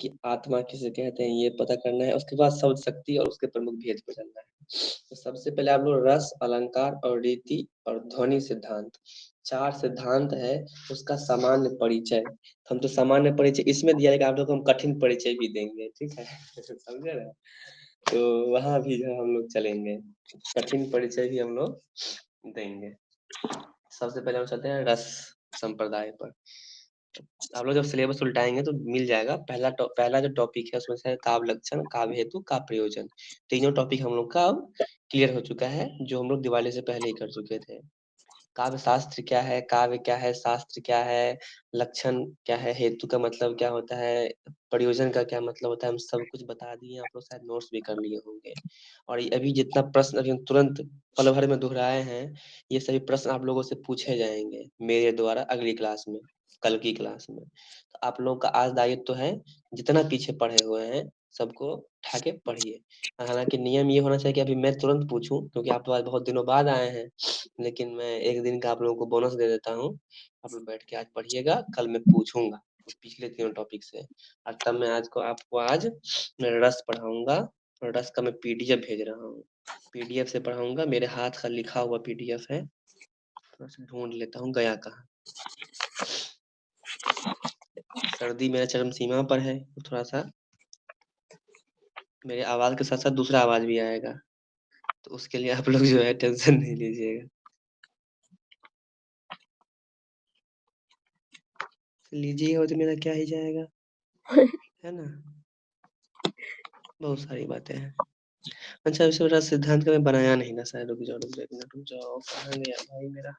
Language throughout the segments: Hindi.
कि आत्मा किसे कहते हैं ये पता करना है, उसके बाद शब्द शक्ति और उसके प्रमुख भेद को जानना है। तो सबसे पहले आप लोग रस, अलंकार और रीति और ध्वनि सिद्धांत, 4 सिद्धांत है, उसका सामान्य परिचय। हम तो सामान्य परिचय इसमें दिया है कि आप लोग को हम कठिन परिचय भी देंगे, ठीक है? समझे ना? तो वहाँ भी जो है हम लोग चलेंगे, कठिन परिचय भी हम लोग देंगे। सबसे पहले हम चलते हैं रस संप्रदाय पर। आप लोग जब सिलेबस उल्टाएंगे तो मिल जाएगा। पहला जो टॉपिक है उसमें से है काव्य लक्षण, काव्य हेतु, काव्य प्रयोजन। तीनों टॉपिक हम लोग का अब क्लियर हो चुका है, जो हम लोग दिवाली से पहले ही कर चुके थे। काव्य शास्त्र क्या है, काव्य क्या है, शास्त्र क्या है, लक्षण क्या है, हेतु का मतलब क्या होता है, प्रयोजन का क्या मतलब होता है, हम सब कुछ बता दिए। आप लोग शायद नोट्स भी कर लिए होंगे। और ये अभी जितना प्रश्न अभी हम तुरंत पल भर में दोहराए हैं, ये सभी प्रश्न आप लोगों से पूछे जाएंगे मेरे द्वारा अगली क्लास में, कल की क्लास में। तो आप लोगों का आज दायित्व तो है, जितना पीछे पढ़े हुए हैं सबको उठा के पढ़िए। हालांकि नियम ये होना चाहिए कि अभी मैं तुरंत पूछूं, क्योंकि आप तो आज बहुत दिनों बाद आए हैं। लेकिन मैं एक दिन का आप लोगों को बोनस दे देता हूँ। आप लोग बैठ के आज पढ़िएगा, कल मैं पूछूंगा उस पिछले तीनों टॉपिक से। और तब मैं आपको आज मैं रस पढ़ाऊंगा, और रस का मैं पीडीएफ भेज रहा हूँ। पीडीएफ से पढ़ाऊंगा, मेरे हाथ का लिखा हुआ पीडीएफ है। थोड़ा सा ढूंढ लेता हूँ गया कहाँ। सर्दी मेरा चरम सीमा पर है, तो थोड़ा सा मेरे आवाज के साथ साथ दूसरा आवाज भी आएगा, तो उसके लिए आप लोग जो है टेंशन नहीं लीजिएगा। लीजिएगा तो मेरा क्या ही जाएगा, है ना? बहुत सारी बातें हैं। अच्छा, वैसे मेरा सिद्धांत का मैं बनाया नहीं ना शायद। रुक जाओ एक मिनट, रुक जाओ, कहाँ गया भाई मेरा?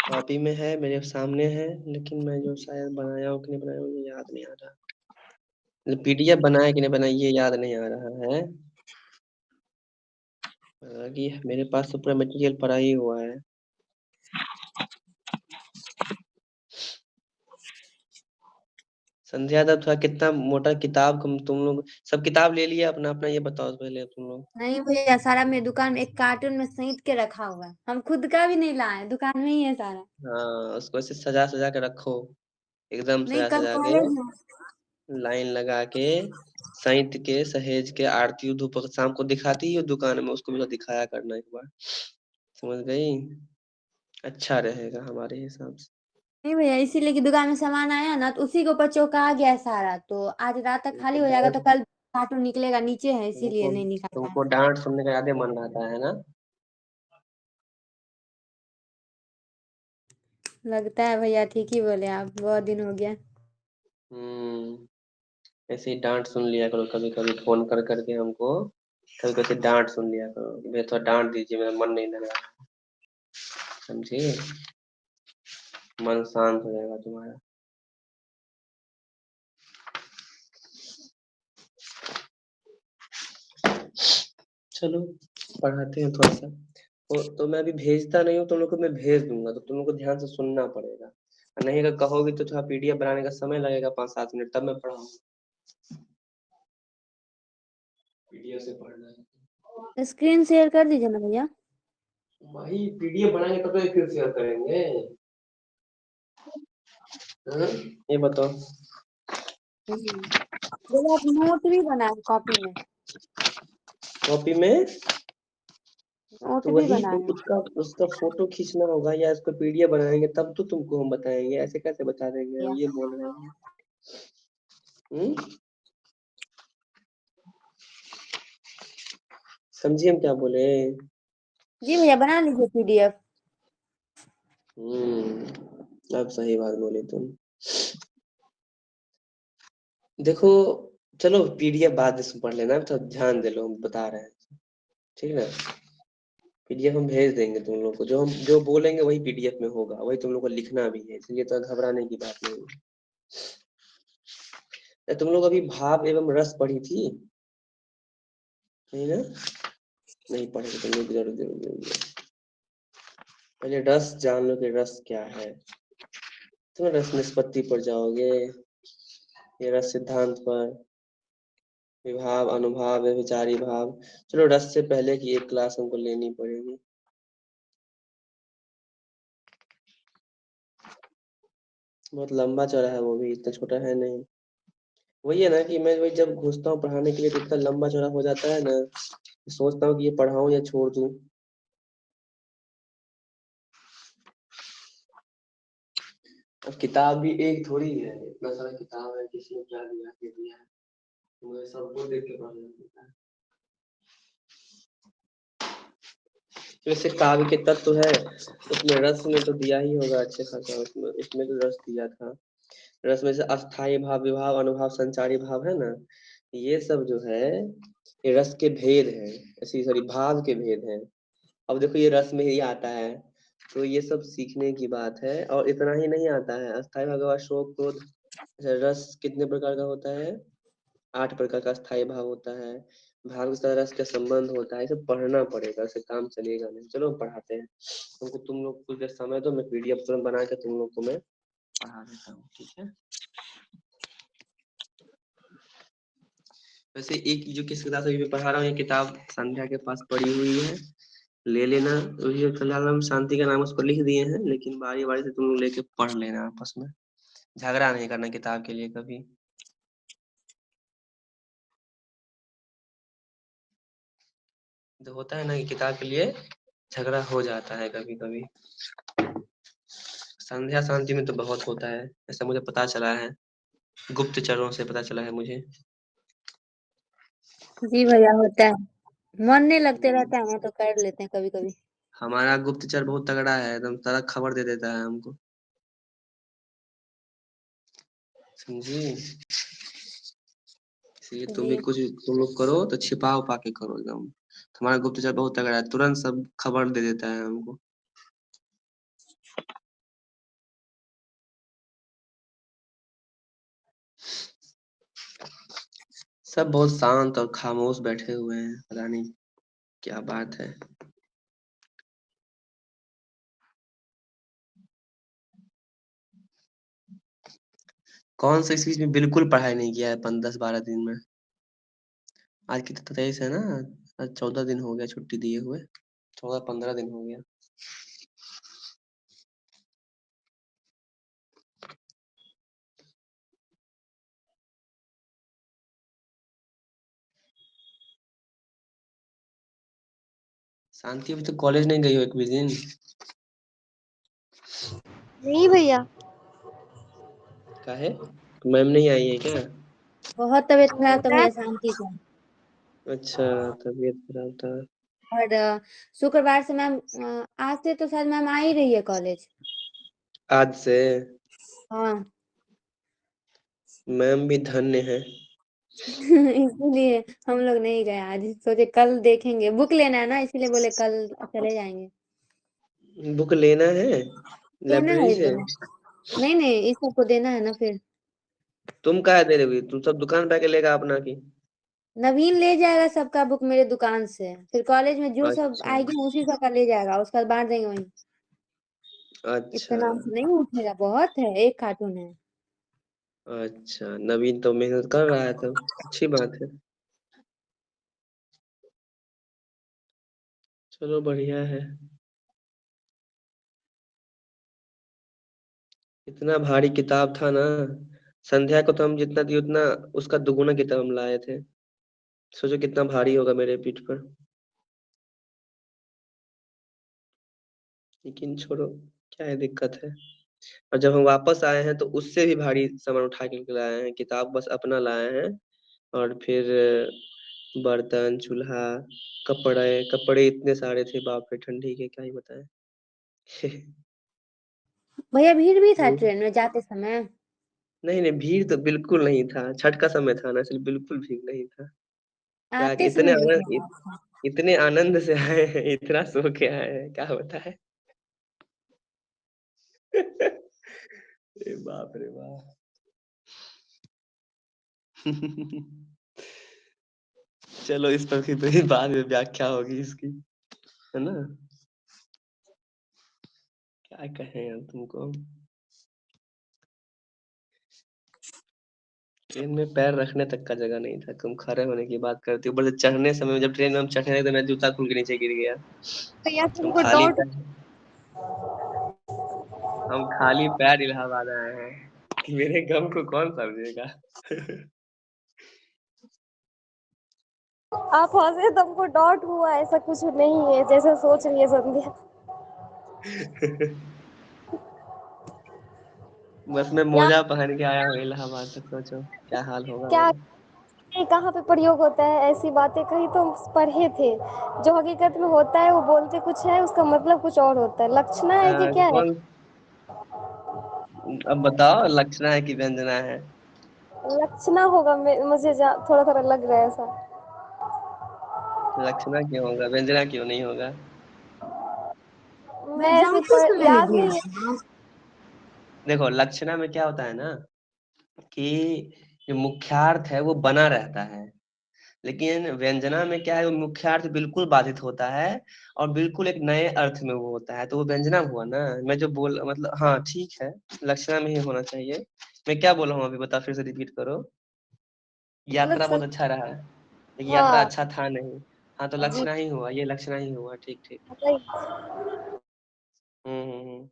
कॉपी में है, मेरे सामने है, लेकिन मैं जो शायद बनाया हूँ कि नहीं बनाया हूँ मुझे याद नहीं आ रहा। मतलब पीडीएफ बनाया कि नहीं बनाया ये याद नहीं आ रहा है। हालांकि मेरे पास तो पूरा मटेरियल पड़ा ही हुआ है। संध्या तब थोड़ा कितना मोटा किताब तुम लोग सब किताब ले लिया अपना अपना, ये बताओ पहले तुम लोग। नहीं भैया, सारा मेरी दुकान में एक कार्टून में सहित के रखा हुआ है। हम खुद का भी नहीं लाए, दुकान में ही है सारा। हाँ, उसको ऐसे सजा सजा के रखो, एकदम नहीं, सजा कल सजा के, कॉलेज है। लाइन लगा के, सहित के, सहेज के, आरती धूप शाम को दिखाती है दुकान में, उसको भी तो दिखाया करना एक बार। समझ गई? अच्छा रहेगा हमारे हिसाब से। नहीं भैया, इसीलिए कि दुकान में सामान आया ना, तो उसी के ऊपर चौंका गया है सारा। तो आज रात तक खाली तुमको हो जाएगा, तो डांट कल कार्टून निकलेगा, नीचे है इसीलिए तुमको नहीं निकाल पाया। तुमको डांट सुनने का ज्यादा मन रहता है ना? लगता है भैया, ठीक ही बोले आप, बहुत दिन हो गया। ऐसे ही डांट सुन लिया करो, कभी कभी फोन कर करके हमको कभी कभी डांट सुन लिया करो कि भैया थोड़ा डांट दीजिए, मेरा मन नहीं लग रहा है। समझे? मन शांत हो जाएगा तुम्हारा। चलो पढ़ाते हैं थोड़ा सा। तो मैं अभी भेजता नहीं हूँ तुम लोग को, मैं भेज दूंगा, तो तुम लोग को ध्यान से सुनना पड़ेगा। और नहीं अगर कहोगे तो थोड़ा पीडीएफ बनाने का समय लगेगा 5-7 मिनट, तब मैं पढ़ाऊंगा। पीडीएफ से पढ़ना है। स्क्रीन शेयर कर दीजिए ना भैया। भाई पीडीएफ बनाएंगे तब तो फिर शेयर करेंगे। हाँ? ये बताओ। भैया, आप नोट भी बनाए कॉपी में? कॉपी में? नोट तो भी वही तो बनाए? उसका उसका फोटो खींचना होगा, या इसको पीडीएफ बनाएंगे तब तो तुमको हम बताएंगे, ऐसे कैसे बता देंगे हम, भैया ये बोल रहे हैं। हम्म? समझिए हम क्या बोले? जी भैया, बना लीजिए पीडीएफ। अब सही बात बोले तुम। देखो, चलो पीडीएफ बाद में पढ़ लेना, तो ध्यान दे लो हम बता रहे हैं, ठीक है ना? पीडीएफ हम भेज देंगे तुम लोग को, जो बोलेंगे वही पीडीएफ में होगा, वही तुम लोग को लिखना भी है, इसलिए तो घबराने की बात नहीं है। तुम लोग अभी भाव एवं रस पढ़ी थी, नहीं ना? नहीं पढ़े तुम लोग, जरूर जरूर जरूर। पहले रस जान लो कि रस क्या है। तुम रस निष्पत्ति पर जाओगे, ये रस सिद्धांत पर, विभाव, अनुभाव, व्यभिचारी भाव। चलो रस से पहले की एक क्लास हमको लेनी पड़ेगी। बहुत लंबा चौड़ा है वो भी, इतना छोटा है नहीं। वही है ना कि मैं वही जब घुसता हूँ पढ़ाने के लिए तो इतना लंबा चौड़ा हो जाता है ना, सोचता हूँ कि ये पढ़ाऊँ या छोड़ दूँ। अब किताब भी एक थोड़ी है, इतना सारा किताब है, किसने क्या दिया के दिया है, मुझे सबको देख के पढ़ना पड़ता है। वैसे काव्य के तत्व है, उसमें रस में तो दिया ही होगा अच्छे खासा, उसमें तो रस दिया था। रस में से अस्थाई भाव, विभाव, अनुभाव, संचारी भाव है ना, ये सब जो है ये रस के भेद है, ऐसी सॉरी भाव के भेद है। अब देखो ये रस में ही आता है, तो ये सब सीखने की बात है। और इतना ही नहीं आता है, अस्थाई भाव के बाद शोक क्रोध। अच्छा, रस कितने प्रकार का होता है? 8 प्रकार का स्थायी भाव होता है। भाव के साथ रस का संबंध होता है, इसे पढ़ना पड़ेगा, ऐसे काम चलेगा नहीं। चलो हम पढ़ाते हैं, तुमको तुम लोग कुछ देर समय दो, मैं पीडीएफ तुरंत बना के तुम लोग को मैं पढ़ा देता हूँ, ठीक है? वैसे एक जो किस किताब से भी पढ़ा रहा हूँ, ये किताब संध्या के पास पड़ी हुई है, ले लेना। ये फिलहाल हम शांति का नाम उस पर लिख दिए हैं, लेकिन बारी बारी से तुम लोग लेके पढ़ लेना आपस में, झगड़ा नहीं करना किताब के लिए कभी। जो होता है ना कि किताब के लिए झगड़ा हो जाता है कभी कभी, संध्या शांति में तो बहुत होता है, ऐसा मुझे पता चला है, गुप्तचरों से पता चला है मुझे। जी भैया, होता है। मन नहीं लगते रहता है ना, तो कर लेते हैं कभी कभी। हमारा गुप्तचर बहुत तगड़ा है, एकदम सारा खबर दे देता है हमको, समझी? इसलिए तुम भी जी। कुछ तुम लोग करो तो छिपा उपा के करो एकदम। हमारा गुप्तचर बहुत तगड़ा है, तुरंत सब खबर दे देता है हमको। सब बहुत शांत और खामोश बैठे हुए हैं, पता नहीं क्या बात है। कौन सा इस बीच में बिल्कुल पढ़ाई नहीं किया है अपन 10-12 दिन में? आज की तो 23 है ना, आज 14 दिन हो गया छुट्टी दिए हुए, 14-15 दिन हो गया। शांति अभी तो कॉलेज नहीं गई हो एक भी दिन? नहीं भैया। काहे? मैम नहीं आई है क्या? बहुत तबीयत खराब था मैं भैया शांति से। अच्छा, तबीयत खराब था। और शुक्रवार से मैम, आज से तो शायद मैम आ ही रही है कॉलेज। आज से? हाँ। मैम भी धन्य है। इसीलिए हम लोग नहीं गए आज, सोचे कल देखेंगे। बुक लेना है ना, इसीलिए बोले कल चले जाएंगे। बुक लेना है देना लाइब्रेरी है इस से? दोनों। नहीं नहीं, इस सबको देना है ना फिर। तुम कहा दे रहे हो? तुम सब दुकान पे आके लेगा अपना की? नवीन ले जाएगा सबका बुक मेरे दुकान से, फिर कॉलेज में जो सब अच्छा आएगी उसी सबका ले जाएगा, उसके बाद बांट देंगे वहीं। अच्छा। इतना से नहीं उठेगा, बहुत है, एक कार्टून है। अच्छा, नवीन तो मेहनत कर रहा है, तो अच्छी बात है। चलो बढ़िया है। इतना भारी किताब था ना, संध्या को तो हम जितना दिए उतना उसका दुगुना किताब हम लाए थे। सोचो कितना भारी होगा मेरे पीठ पर। लेकिन छोड़ो, क्या है दिक्कत है। और जब हम वापस आए हैं तो उससे भी भारी सामान उठा के लाए हैं, किताब बस अपना लाए हैं। और फिर बर्तन, चूल्हा, कपड़े कपड़े इतने सारे थे, बाप रे, ठंडी के क्या ही बताएं। भैया भीड़ भी था वो- ट्रेन में जाते समय? नहीं नहीं, भीड़ तो बिल्कुल नहीं था, छठ का समय था ना, इसलिए बिल्कुल भीड़ नहीं था। क्या कि आते समय भीड़ लगा था। इतने आनंद से आए हैं, इतना सो के आए हैं, क्या बताए। बाप रे बाप। चलो इस पर फिर बाद में व्याख्या होगी इसकी, है ना? क्या कहें यार तुमको। ट्रेन में पैर रखने तक का जगह नहीं था, तुम खड़े होने की बात करती हो। ऊपर से चढ़ने समय में, जब ट्रेन में हम चढ़ रहे थे, मेरा जूता खुल के नीचे गिर गया। भैया हम तुमको खाली डाउट पैर हम खाली पैर इलाहाबाद आए हैं, मेरे गम को कौन समझेगा। आप हंसे तो हमको डाउट हुआ, ऐसा कुछ नहीं है जैसे सोच रही है संध्या। बस मैं क्या मोजा पहन के आया हूँ इलाहाबाद तक, सोचो क्या हाल होगा क्या मेरा। कहाँ पे प्रयोग होता है ऐसी बातें, कहीं तो हम पढ़े थे। जो हकीकत में होता है वो बोलते कुछ है, उसका मतलब कुछ और होता है। लक्षणा है कि क्या है? कौन, अब बताओ लक्षणा है कि व्यंजना है। लक्षणा होगा, मुझे थोड़ा थोड़ा लग रहा है ऐसा। लक्षणा क्यों होगा, व्यंजना क्यों नहीं होगा। मैं ऐसे याद नहीं है। देखो लक्षणा में क्या होता है ना, कि जो मुख्यार्थ है वो बना रहता है, लेकिन व्यंजना में क्या है, वो मुख्यार्थ बिल्कुल बाधित होता है और बिल्कुल एक नए अर्थ में वो होता है, तो वो व्यंजना हुआ ना। मैं जो बोल मतलब हाँ ठीक है, लक्षणा में ही होना चाहिए। मैं क्या बोला हूँ अभी, बता फिर से रिपीट करो। मतलब यात्रा बहुत अच्छा रहा, लेकिन यात्रा हाँ अच्छा था नहीं। हाँ तो जी, लक्षणा ही हुआ, ये लक्षणा ही हुआ, ठीक ठीक। वही। हम्म।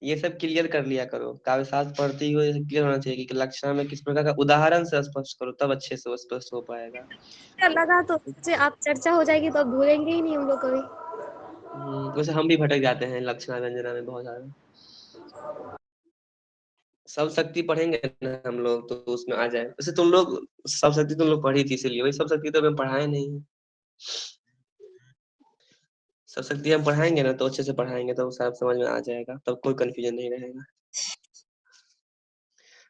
ये सब क्लियर कर लिया करो, काव्य शास्त्र पढ़ती हुए क्लियर होना चाहिए कि लक्षणा में किस प्रकार का उदाहरण से स्पष्ट करो, तब अच्छे से वो स्पष्ट हो पाएगा। क्या लगा तो सोचे आप चर्चा हो जाएगी तो अब भूलेंगे ही नहीं हम लोग कभी। वैसे हम भी भटक जाते हैं लक्षणा व्यंजना में बहुत ज्यादा। सब शक्ति पढ़ेंगे ना हम लोग तो उसमें आ जाए, वैसे तुम लोग सब शक्ति तुम लोग पढ़ी थी इसीलिए, वही सब शक्ति तो हमें पढ़ाए नहीं। सब शक्ति हम पढ़ाएंगे ना तो अच्छे से पढ़ाएंगे तो सब समझ में आ जाएगा, तब कोई कंफ्यूजन नहीं रहेगा।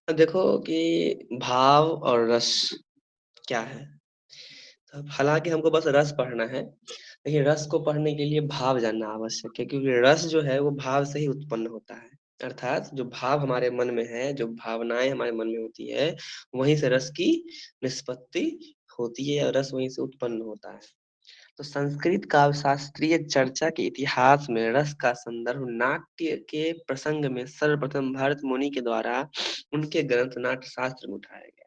अब देखो कि भाव और रस क्या है। अब हालांकि हमको बस रस पढ़ना है, लेकिन रस को पढ़ने के लिए भाव जानना आवश्यक है, क्योंकि रस जो है वो भाव से ही उत्पन्न होता है। अर्थात जो भाव हमारे मन में है, जो भावनाएं हमारे मन में होती है, वहीं से रस की निष्पत्ति होती है और रस वहीं से उत्पन्न होता है। तो संस्कृत काव्य शास्त्रीय चर्चा के इतिहास में रस का संदर्भ नाट्य के प्रसंग में सर्वप्रथम भरत मुनि के द्वारा उनके ग्रंथ नाट्य शास्त्र में उठाया गया।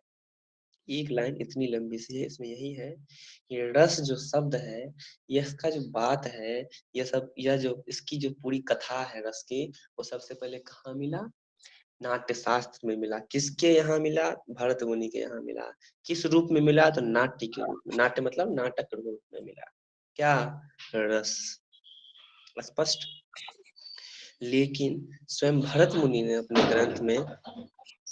एक लाइन इतनी लंबी सी है, इसमें यही है कि रस जो शब्द है, ये इसका जो बात है, यह जो इसकी जो पूरी कथा है रस की, वो सबसे पहले कहाँ मिला, नाट्य शास्त्र में मिला। किसके यहाँ मिला, भरत मुनि के यहाँ मिला। किस रूप में मिला, तो नाट्य के रूप में, नाट्य मतलब नाटक रूप में मिला। क्या, रस, स्पष्ट। लेकिन स्वयं भरत मुनि ने अपने ग्रंथ में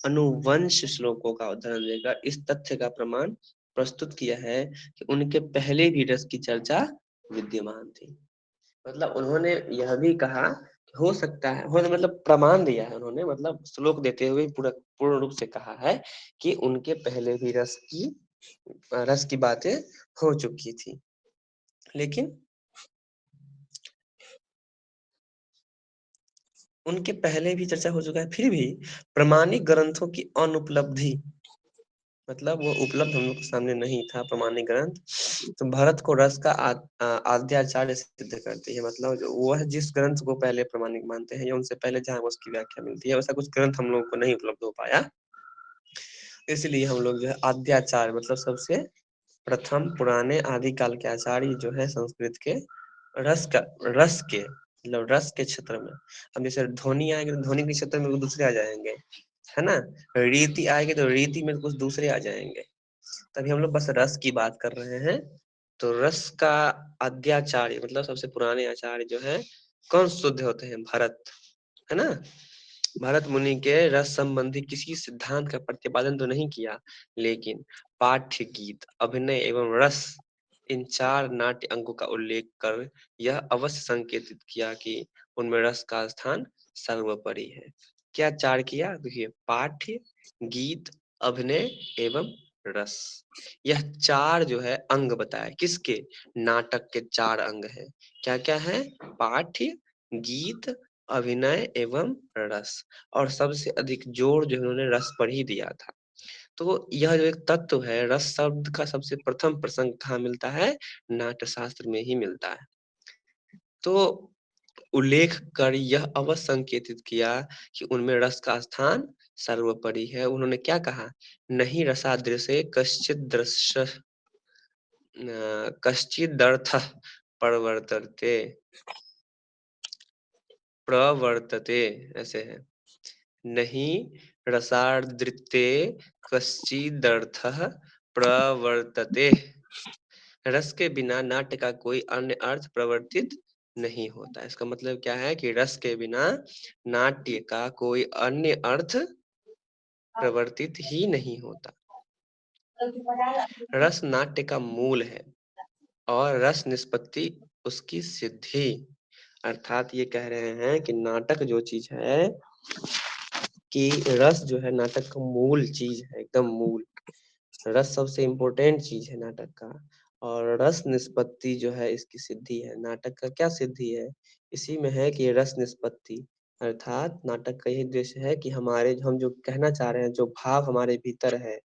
अनुवंश श्लोकों का उदाहरण देकर इस तथ्य का प्रमाण प्रस्तुत किया है कि उनके पहले भी रस की चर्चा विद्यमान थी। मतलब उन्होंने यह भी कहा कि हो सकता है, हो मतलब प्रमाण दिया है उन्होंने, मतलब श्लोक देते हुए पूरा पूर्ण रूप से कहा है कि उनके पहले भी रस की बातें हो चुकी थी। लेकिन उनके पहले भी चर्चा हो चुका है, फिर भी प्रमाणिक ग्रंथों की अनुपलब्धि, मतलब वो उपलब्ध हम लोग के सामने नहीं था प्रमाणिक ग्रंथ, तो भरत को रस का आद्याचार्य सिद्ध करती है। मतलब वह जिस ग्रंथ को पहले प्रमाणिक मानते हैं या उनसे पहले जहाँ उसकी व्याख्या मिलती है, वैसा कुछ ग्रंथ हम लोग को नहीं उपलब्ध हो पाया। इसलिए हम लोग जो है आद्याचार्य मतलब सबसे प्रथम पुराने आदिकाल के आचार्य जो है संस्कृत के रस के मतलब रस के क्षेत्र में। अब जैसे ध्वनि आएंगे तो ध्वनि के क्षेत्र में कुछ दूसरे आ जाएंगे, है ना। रीति आएगी तो रीति में कुछ दूसरे आ जाएंगे। तभी हम लोग बस रस की बात कर रहे हैं। तो रस का आद्याचार्य मतलब सबसे पुराने आचार्य जो है, कौन शुद्ध होते हैं, भरत, है ना। भरत मुनि के रस संबंधी किसी सिद्धांत का प्रतिपादन तो नहीं किया, लेकिन पाठ्य, गीत, अभिनय एवं रस, इन चार नाट्य अंगों का उल्लेख कर यह अवश्य संकेतित किया कि उनमें रस का स्थान सर्वोपरि है। क्या चार किया, देखिए, पाठ्य, गीत, अभिनय एवं रस, यह चार जो है अंग बताए, किसके, नाटक के चार अंग है। क्या क्या है, पाठ्य, गीत, अभिनय एवं रस, और सबसे अधिक जोर जो उन्होंने रस पर ही दिया था। तो यह जो एक तत्व है, रस शब्द का सबसे प्रथम प्रसंग कहाँ मिलता है, नाट्य शास्त्र में ही मिलता है। तो उल्लेख कर यह अवश्य संकेतित किया कि उनमें रस का स्थान सर्वोपरि है। उन्होंने क्या कहा, नहीं रसादृशे कश्चिदर्थ परवर्तते, प्रवर्तते, ऐसे है। नहीं रसादृते कश्चिदर्थः प्रवर्तते। रस के बिना नाट्य का कोई अन्य अर्थ प्रवर्तित नहीं होता। इसका मतलब क्या है कि रस के बिना नाट्य का कोई अन्य अर्थ प्रवर्तित ही नहीं होता। रस नाट्य का मूल है और रस निष्पत्ति उसकी सिद्धि। अर्थात ये कह रहे हैं कि नाटक जो चीज है कि रस जो है नाटक का मूल चीज है, एकदम मूल। रस सबसे इम्पोर्टेंट चीज है नाटक का, और रस निष्पत्ति जो है इसकी सिद्धि है। नाटक का क्या सिद्धि है? इसी में है कि रस निष्पत्ति, अर्थात नाटक का यही उद्देश्य है कि हमारे हम जो कहना चाह रहे हैं, जो भाव हमारे भीतर है,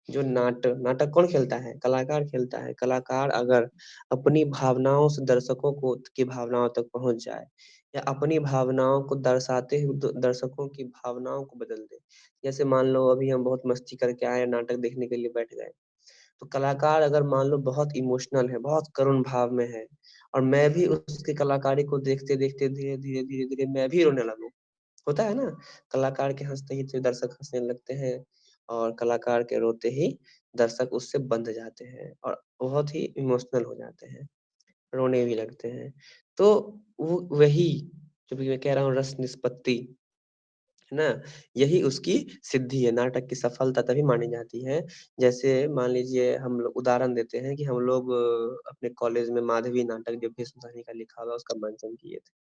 जो नाटक कौन खेलता है? कलाकार खेलता है। कलाकार अगर अपनी भावनाओं से दर्शकों को की भावनाओं तक पहुंच जाए, या अपनी भावनाओं को दर्शाते हुए दर्शकों की भावनाओं को बदल दे। जैसे मान लो अभी हम बहुत मस्ती करके आए, नाटक देखने के लिए बैठ गए, तो कलाकार अगर मान लो बहुत इमोशनल है, बहुत करुण भाव में है, और मैं भी उसकी कलाकारी को देखते देखते धीरे धीरे धीरे धीरे मैं भी रोने लगूं, होता है ना? कलाकार के हंसते ही तो दर्शक हंसने लगते हैं, और कलाकार के रोते ही दर्शक उससे बंध जाते हैं और बहुत ही इमोशनल हो जाते हैं, रोने भी लगते हैं। तो वो वही जो भी मैं कह रहा हूँ, रस निष्पत्ति है ना, यही उसकी सिद्धि है। नाटक की सफलता तभी मानी जाती है। जैसे मान लीजिए हम लोग उदाहरण देते हैं कि हम लोग अपने कॉलेज में माधवी नाटक जो भीष्म का लिखा हुआ उसका मंचन किए थे।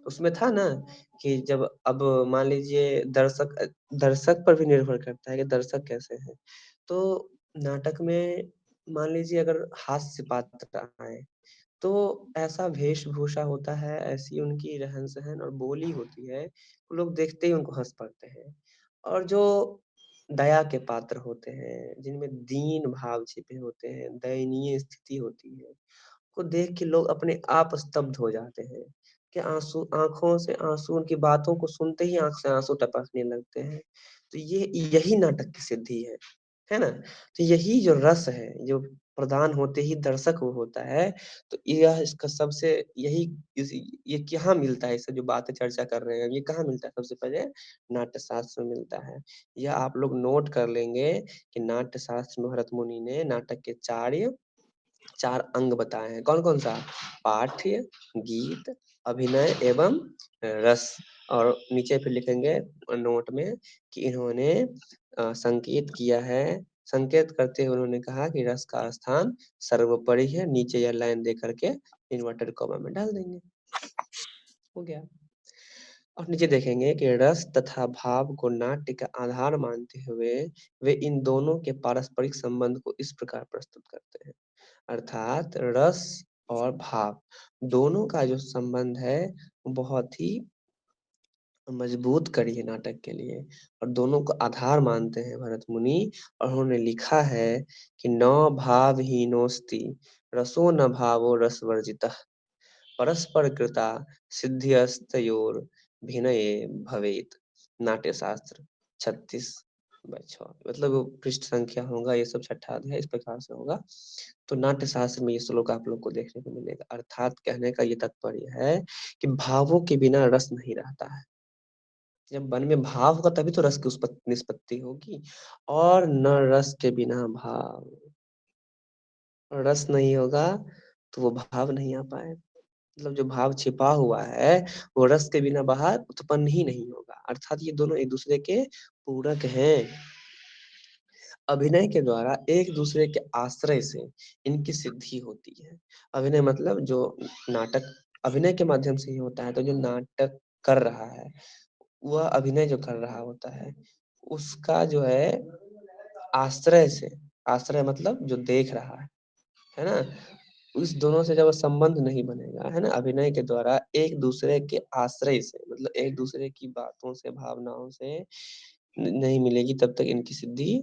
उसमें था ना कि जब अब मान लीजिए दर्शक पर भी निर्भर करता है कि दर्शक कैसे हैं। तो नाटक में मान लीजिए अगर हास्य पात्र आए, तो ऐसा वेशभूषा होता है, ऐसी उनकी रहन-सहन और बोली होती है, लोग देखते ही उनको हँस पड़ते हैं। और जो दया के पात्र होते हैं, जिनमें दीन भाव छिपे होते हैं, दयनीय स्थिति होती है, को देख के लोग अपने आप स्तब्ध हो जाते हैं, कि आँसू आँखों से आँसू, उनकी बातों को सुनते ही आँख से आँसू टपकने लगते हैं। तो ये यही नाटक की सिद्धि है ना? तो यही जो रस है, जो प्रदान होते ही दर्शक वो होता है, तो यह इसका सबसे यही इस ये कहाँ मिलता है? इससे जो बातें चर्चा कर रहे हैं, ये कहाँ मिलता है? सबसे पहले नाट्य शास्त्र में मिलता है। यह आप लोग नोट कर लेंगे कि नाट्य शास्त्र में भरत मुनि ने नाटक के 4 अंग बताए हैं। कौन-कौन सा? पाठ्य, गीत, अभिनय एवं रस। और नीचे फिर लिखेंगे नोट में कि इन्होंने संकेत किया है, संकेत करते हुए उन्होंने कहा कि रस का स्थान सर्वोपरि है। नीचे यह लाइन दे करके इन्वर्टेड कॉमा में डाल देंगे। हो गया। और नीचे देखेंगे कि रस तथा भाव को नाट्य का आधार मानते हुए वे इन दोनों के पारस्परिक संबंध को इस प्रकार प्रस्तुत करते हैं। अर्थात रस और भाव दोनों का जो संबंध है वो बहुत ही मजबूत कड़ी है नाटक के लिए, और दोनों को आधार मानते हैं भरत मुनि। और उन्होंने लिखा है कि न भावहीनोस्ति रसो न भावो रसवर्जितः परस्पर कृता सिद्धिस्तयोर भिनये भवेत। नाट्य शास्त्र 36/6, मतलब वो पृष्ठ संख्या होगा, ये सब छठा अध्याय इस प्रकार से होगा। तो नाट्य शास्त्र में ये श्लोक आप लोग को देखने को मिलेगा। अर्थात कहने का ये तात्पर्य है कि भावों के बिना रस नहीं रहता है। जब मन में भाव होगा तभी तो रस की निष्पत्ति होगी, और न रस के बिना भाव। रस नहीं होगा तो वो भाव नहीं आ पाए, मतलब जो भाव छिपा हुआ है वो रस के बिना बाहर उत्पन्न ही नहीं होगा। अर्थात ये दोनों एक दूसरे के पूरक हैं। अभिनय के द्वारा एक दूसरे के आश्रय से इनकी सिद्धि होती है। अभिनय मतलब जो नाटक अभिनय के माध्यम से ही होता है। तो जो नाटक कर रहा है, वह अभिनय जो कर रहा होता है, उसका जो है आश्रय से, आश्रय मतलब जो देख रहा है ना? उस दोनों से जब संबंध नहीं बनेगा, है ना? अभिनय के द्वारा एक दूसरे के आश्रय से, मतलब एक दूसरे की बातों से, भावनाओं से नहीं मिलेगी तब तक इनकी सिद्धि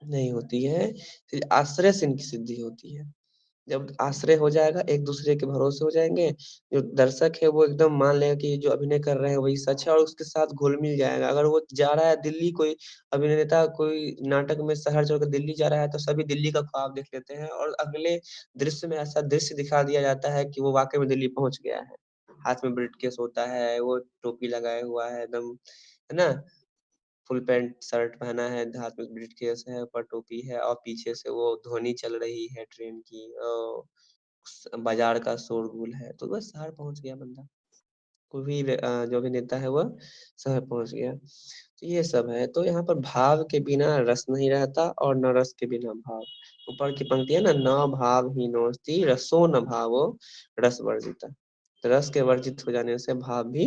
नहीं होती है। फिर आश्रय से इनकी सिद्धि होती है। जब आश्रय हो जाएगा, एक दूसरे के भरोसे हो जाएंगे, जो दर्शक है वो एकदम मान लेगा कि जो अभिनय कर रहे हैं वही सच है, और उसके साथ घुल-मिल जाएगा। अगर वो जा रहा है दिल्ली, कोई अभिनेता कोई नाटक में शहर छोड़कर दिल्ली जा रहा है, तो सभी दिल्ली का ख्वाब देख लेते हैं, और अगले दृश्य में ऐसा दृश्य दिखा दिया जाता है कि वो वाक़ई में दिल्ली पहुँच गया है। हाथ में ब्रीफकेस होता है, वो टोपी लगाए हुआ है एकदम, है ना? फुल पैंट शर्ट पहना है, हाथ में ब्रीफकेस है, ऊपर टोपी है और पीछे से वो ध्वनि चल रही है ट्रेन की, बाजार का शोरगुल है, तो बस शहर पहुँच गया बंदा। कोई भी जो भी नेता है वह शहर पहुँच गया। तो ये सब है, तो यहाँ पर भाव के बिना रस नहीं रहता और न रस के बिना भाव। ऊपर की पंक्ति है ना, न भावहीनोऽस्ति रसो न भावो रस वर्जिता। तो रस के वर्जित हो जाने से भाव भी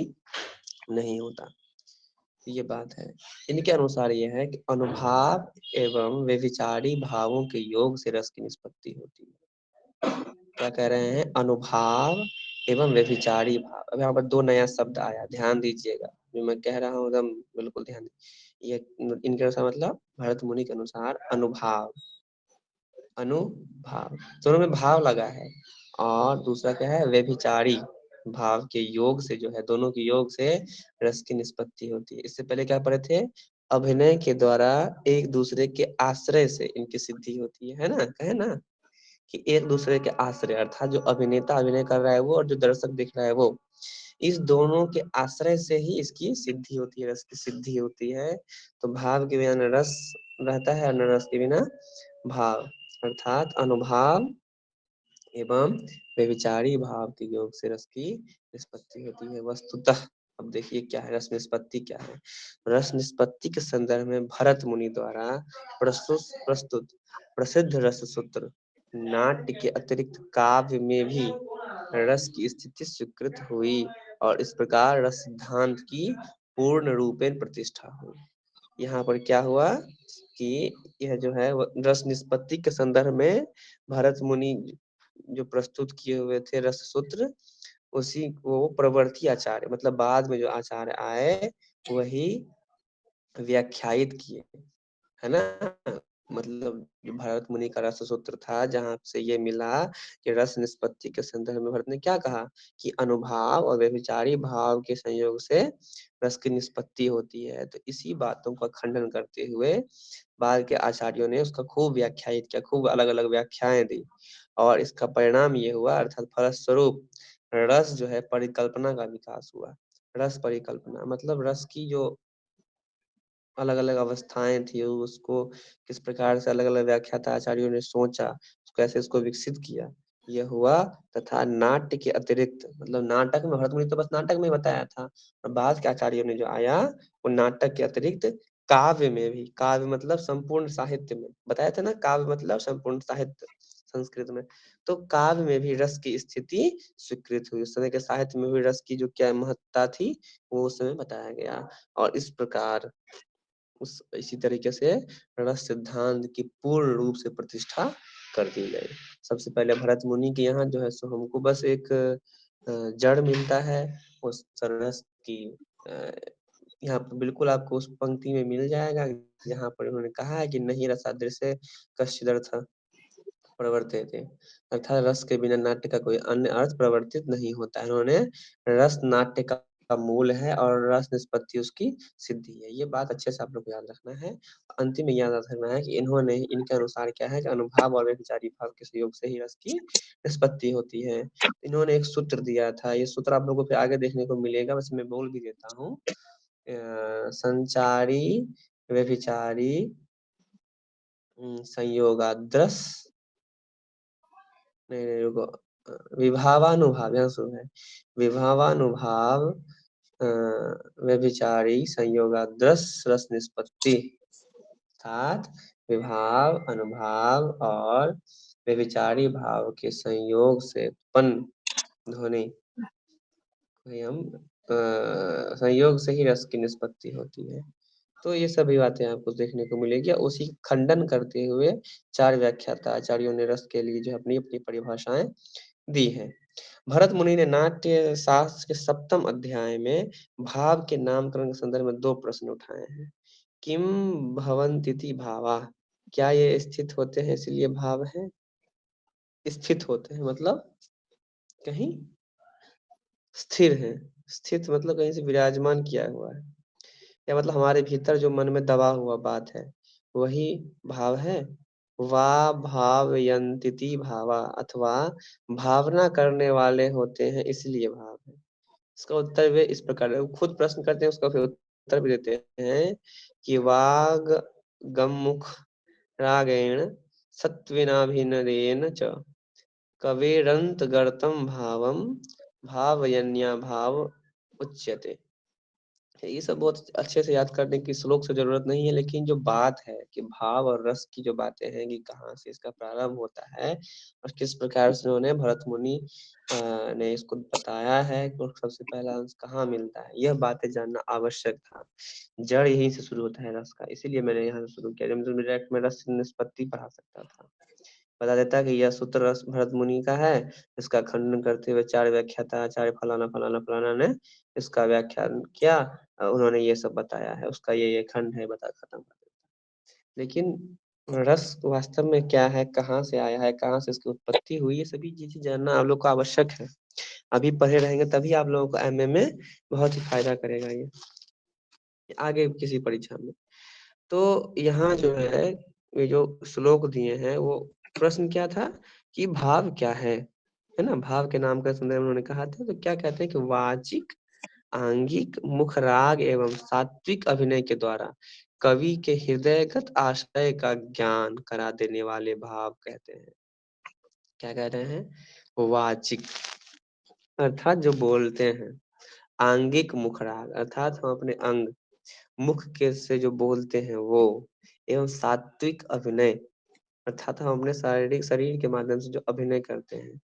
नहीं होता। ये बात है। इनके अनुसार ये है कि अनुभाव एवं व्यभिचारी भावों के योग से रस की निष्पत्ति होती है। क्या कह रहे हैं? अनुभाव एवं व्यभिचारी भाव। अब यहाँ पर 2 नया शब्द आया, ध्यान दीजिएगा। जो मैं कह रहा हूँ एकदम बिल्कुल ध्यान दीजिए। ये इनके अनुसार मतलब भरत मुनि के अनुसार अनुभाव, अनुभाव दोनों में भाव लगा है, और दूसरा क्या है? व्यभिचारी भाव के योग से जो है, दोनों के योग से रस की निष्पत्ति होती है। इससे पहले क्या पढ़े थे? अभिनय के द्वारा एक दूसरे के आश्रय से इनकी सिद्धि होती है ना? कहे ना कि एक दूसरे के आश्रय, अर्थात जो अभिनेता अभिनय कर रहा है वो और जो दर्शक देख रहा है वो, इस दोनों के आश्रय से ही इसकी सिद्धि होती है, रस की सिद्धि होती है। तो भाव के बिना न रस रहता है और न रस के बिना भाव, अर्थात अनुभाव एवं व्यभिचारी भाव के योग से रस की निष्पत्ति होती है। वस्तुतः अब देखिए क्या है रस निष्पत्ति क्या है। रस निष्पत्ति के संदर्भ में भरत मुनि द्वारा प्रस्तुत प्रसिद्ध रस सूत्र नाट्य के अतिरिक्त काव्य में भी रस की स्थिति स्वीकृत हुई और इस प्रकार रस सिद्धांत की पूर्ण रूपेण प्रतिष्ठा हुई। यहाँ पर क्या हुआ कि यह जो है रस निष्पत्ति के संदर्भ में भरत मुनि जो प्रस्तुत किए हुए थे रस सूत्र, उसी को प्रवर्ती आचार्य मतलब बाद में जो आचार्य आए वही व्याख्यायित किए, है ना? मतलब जो भरत मुनि का रस सूत्र था, जहाँ से ये मिला कि रस निष्पत्ति के संदर्भ में भरत ने क्या कहा कि अनुभाव और व्यभिचारी भाव के संयोग से रस की निष्पत्ति होती है। तो इसी बातों का खंडन करते हुए बाद के आचार्यों ने उसका खूब व्याख्यायित किया, खूब अलग-अलग व्याख्याएं दी, और इसका परिणाम ये हुआ, अर्थात फलस्वरूप रस जो है परिकल्पना का विकास हुआ। रस परिकल्पना मतलब रस की जो अलग-अलग अवस्थाएं थी, उसको किस प्रकार से अलग-अलग व्याख्याता आचार्यों ने सोचा, कैसे इसको विकसित किया, यह हुआ। तथा नाट्य के अतिरिक्त मतलब नाटक में भरत मुनि तो बस नाटक में बताया था, और बाद के आचार्यों ने जो आया वो नाटक के अतिरिक्त काव्य में भी, काव्य मतलब संपूर्ण साहित्य में, बताया था ना, काव्य मतलब संपूर्ण साहित्य संस्कृत में, तो काव्य में भी रस की स्थिति स्वीकृत हुई। उस समय के साहित्य में भी रस की जो क्या महत्ता थी वो उस समय बताया गया, और इस प्रकार इसी तरीके से रस सिद्धांत की पूर्ण रूप से प्रतिष्ठा कर दी गई। सबसे पहले भरत मुनि के यहाँ जो है सो हमको बस एक जड़ मिलता है उस रस की, यहाँ पर बिल्कुल आपको उस पंक्ति में मिल जाएगा जहाँ पर उन्होंने कहा है कि नहीं रसादृश्य कश्चिदर्थ प्रवर्तेते, अर्थात रस के बिना नाट्य का कोई अन्य अर्थ प्रवर्तित नहीं होता है। उन्होंने रस नाट्य का मूल है और रस निष्पत्ति उसकी सिद्धि है। ये बात अच्छे से आप लोग को याद रखना है। अंतिम में याद रखना है कि इन्होंने इनके अनुसार क्या है कि अनुभाव और व्यभिचारी भाव के सहयोग से ही रस की निष्पत्ति होती है। इन्होंने एक सूत्र दिया था, ये सूत्र आप लोगों को फिर आगे देखने को मिलेगा, वैसे मैं बोल भी देता हूँ। संचारी व्यभिचारी संयोगाद्रस नहीं नहीं रुको, विभावानुभाव, यहाँ सुन है विभावानुभाव व्यभिचारी संयोगाद्रस रस निष्पत्ति, अर्थात विभाव अनुभाव और व्यभिचारी भाव के संयोग से उत्पन्न ध्वनि हम संयोग से ही रस की निष्पत्ति होती है। तो ये सभी बातें आपको देखने को मिलेगी, उसी खंडन करते हुए 4 व्याख्याता आचार्यों ने रस के लिए जो अपनी-अपनी परिभाषाएं दी हैं। भरत मुनि ने नाट्य शास्त्र के 7th अध्याय में भाव के नामकरण के संदर्भ में 2 प्रश्न उठाए हैं। किम भवन्तीति भावा, क्या ये स्थित होते हैं इसलिए भाव है? स्थित होते हैं मतलब कहीं स्थिर है, स्थित मतलब कहीं से विराजमान किया हुआ है, या मतलब हमारे भीतर जो मन में दबा हुआ बात है वही भाव है। वा भावयन्तीति भावा, अथवा भावना करने वाले होते हैं इसलिए भाव है। इसका उत्तर वे इस प्रकार है, खुद प्रश्न करते हैं, उसका फिर उत्तर भी देते हैं कि वाग गमुख रागेण सत्विनाभिनरेण च कवेरंत गर्तम भावम भावयन्या भाव उच्यते। ये सब बहुत अच्छे से याद करने की श्लोक से जरूरत नहीं है, लेकिन जो बात है कि भाव और रस की जो बातें हैं कि कहाँ से इसका प्रारंभ होता है और किस प्रकार से उन्होंने भरत मुनि ने इसको बताया है और सबसे पहला अंश कहाँ मिलता है, यह बातें जानना आवश्यक था। जड़ यहीं से शुरू होता है रस का, इसीलिए मैंने यहाँ से शुरू किया, जब डायरेक्ट में रस निष्पत्ति पढ़ा सकता था, बता देता कि यह सूत्र रस भरत मुनि का है, इसका खंडन करते हुए 4 व्याख्याता आचार्य फलाना फलाना फलाना ने इसका व्याख्यान किया, उन्होंने ये सब बताया है, उसका ये खंड है, बता खत्म कर देता। लेकिन रस वास्तव में क्या है, कहाँ से आया है, कहाँ से इसकी उत्पत्ति हुई, ये सभी चीजें जानना आप लोग को आवश्यक है। अभी पढ़े रहेंगे तभी आप लोगों को एमए में बहुत ही फायदा करेगा ये आगे किसी परीक्षा में। तो यहाँ जो है ये जो श्लोक दिए हैं वो प्रश्न क्या था कि भाव क्या है ना, भाव के नाम का संदर्भ उन्होंने कहा था, तो क्या कहते हैं कि वाचिक आंगिक मुख राग एवं सात्विक अभिनय के द्वारा कवि के हृदयगत आशय का ज्ञान करा देने वाले भाव कहते हैं। क्या कह रहे हैं, वाचिक अर्थात जो बोलते हैं, आंगिक मुख राग अर्थात हम अपने अंग मुख के से जो बोलते हैं वो, एवं सात्विक अभिनय अर्थात हम अपने शारीरिक शरीर के माध्यम से जो अभिनय करते हैं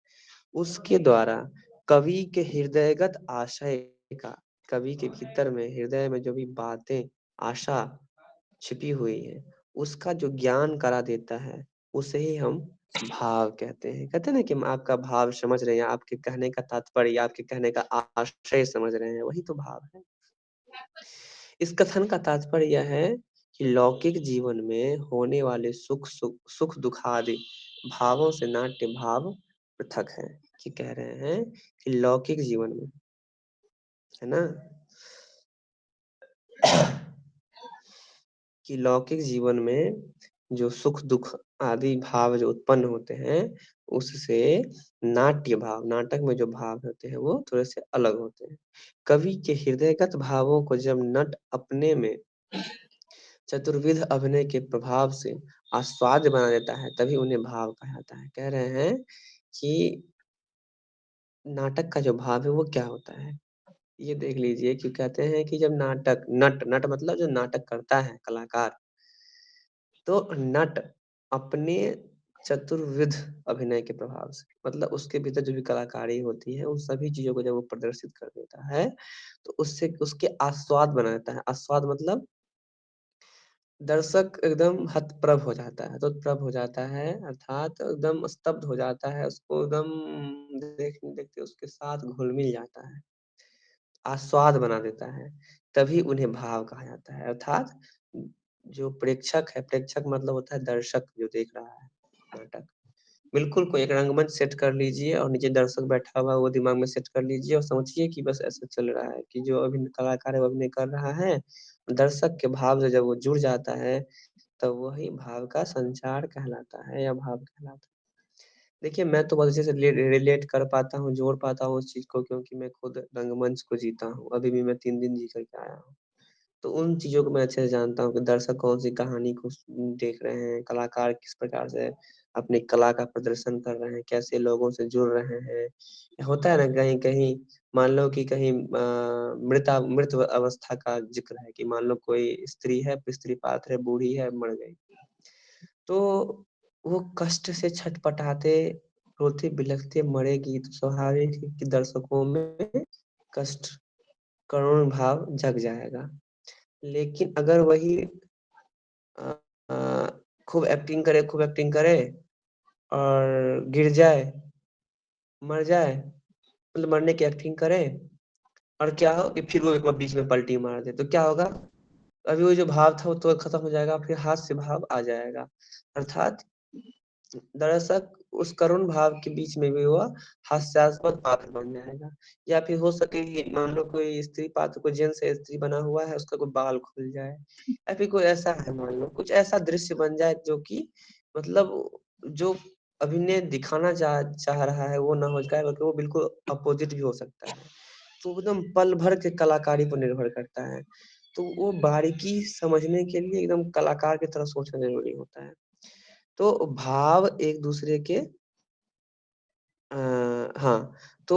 उसके द्वारा कवि के हृदयगत आशय का, कवि के भीतर में हृदय में जो भी बातें आशा छिपी हुई है उसका जो ज्ञान करा देता है उसे ही हम भाव कहते हैं। कहते हैं ना कि हम आपका भाव समझ रहे हैं, आपके कहने का तात्पर्य, आपके कहने का आशय समझ रहे हैं, वही तो भाव है। इस कथन का तात्पर्य यह है कि लौकिक जीवन में होने वाले सुख दुखादि भावों से नाट्य भाव पृथक है। कि कह रहे हैं कि लौकिक जीवन में, है ना, कि लौकिक जीवन में जो सुख दुख आदि भाव जो उत्पन्न होते हैं उससे नाट्य भाव, नाटक में जो भाव होते हैं वो थोड़े से अलग होते हैं। कवि के हृदयगत भावों को जब नट अपने में चतुर्विध अभिनय के प्रभाव से आस्वाद्य बना देता है तभी उन्हें भाव कहा जाता है। कह रहे हैं कि नाटक का जो भाव है वो क्या होता है, ये देख लीजिए। कि कहते हैं कि जब नाटक नट मतलब जो नाटक करता है कलाकार, तो नट अपने चतुर्विध अभिनय के प्रभाव से, मतलब उसके भीतर जो भी कलाकारी होती है उन सभी चीजों को जब वो प्रदर्शित कर देता है तो उससे उसके आस्वाद बना देता है। आस्वाद मतलब दर्शक एकदम हतप्रभ हो जाता है, तत्प्रभ हो जाता है, अर्थात एकदम स्तब्ध हो जाता है, उसको एकदम देखते देखते उसके साथ घुल मिल जाता है, आस्वाद बना देता है, तभी उन्हें भाव कहा जाता है। अर्थात जो प्रेक्षक है, प्रेक्षक मतलब होता है दर्शक जो देख रहा है नाटक, बिल्कुल कोई एक रंगमंच सेट कर लीजिए और नीचे दर्शक बैठा हुआ वो दिमाग में सेट कर लीजिए और समझिए कि बस ऐसा चल रहा है कि जो अभी कलाकार है वो अभिनय कर रहा है, दर्शक के भाव से जब वो जुड़ जाता है तब वही भाव का संचार कहलाता है या भाव कहलाता है। देखिए मैं तो बहुत अच्छे से रिलेट कर पाता हूँ, जोड़ पाता हूँ उस चीज को, क्योंकि मैं खुद रंगमंच को जीता हूँ, अभी भी मैं 3 दिन जी करके आया हूँ। तो उन चीज़ों को मैं अच्छे से जानता हूँ कि दर्शक कौन-सी कहानी को देख रहे हैं, कलाकार किस प्रकार से अपनी कला का प्रदर्शन कर रहे हैं, कैसे लोगों से जुड़ रहे हैं। होता है ना कहीं-कहीं, मान लो कि कहीं मृत अवस्था का ज़िक्र है कि मान लो कोई स्त्री है, स्त्री पात्र है, बूढ़ी है, मर गई। तो वो कष्ट से छटपटाते, रोते-बिलखते मरेगी तो स्वाभाविक है कि दर्शकों में कष्ट, करुण भाव जग जाएगा। लेकिन अगर वही अ अ, खूब एक्टिंग करे और गिर जाए, मर जाए, मतलब मरने की एक्टिंग करे और क्या हो कि फिर वो एक बार बीच में पलटी मार दे, तो क्या होगा? अभी वो जो भाव था वो तो खत्म हो जाएगा, फिर हास्य भाव आ जाएगा। अर्थात दर्शक उस करुण भाव के बीच में भी वह हास्यास्पद पात्र बन जाएगा। या फिर हो सके कि मान लो कोई स्त्री पात्र, कोई जेंट्स है, स्त्री बना हुआ है, उसका कोई बाल खुल जाए या फिर कोई ऐसा है, मान लो कुछ ऐसा दृश्य बन जाए जो कि मतलब जो अभिनय दिखाना चाह चाह रहा है वो ना हो जाए, बल्कि वो बिल्कुल अपोजिट भी हो सकता है। तो एकदम पल भर के कलाकारी पर निर्भर करता है। तो वो बारीकी समझने के लिए एकदम कलाकार की तरह सोचना ज़रूरी होता है। तो भाव एक दूसरे के हाँ, तो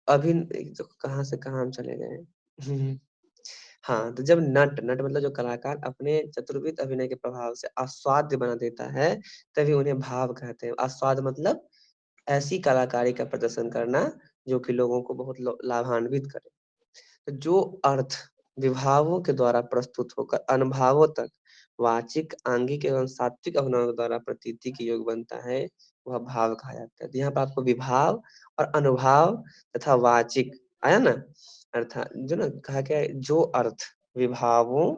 अभी तो कहाँ से कहाँ हम चले गए? हाँ, तो जब नट नट मतलब जो कलाकार अपने चतुर्विद अभिनय के प्रभाव से आस्वाद्य बना देता है, तभी उन्हें भाव कहते हैं। आस्वाद मतलब ऐसी कलाकारी का प्रदर्शन करना, जो कि लोगों को बहुत लाभान्वित करे। तो जो अर्थ विभावों के द्वारा प्रस्तुत होकर अनुभावों तक वाचिक, आंगिक एवं सात्विक अभिनयों द्वारा प्रतीति के योग बनता है, वह भाव कहा जाता है। तो यहाँ पर आपको विभाव और अनुभाव तथा वाचिक आया ना? अर्थात जो ना कहा गया है, जो अर्थ विभावों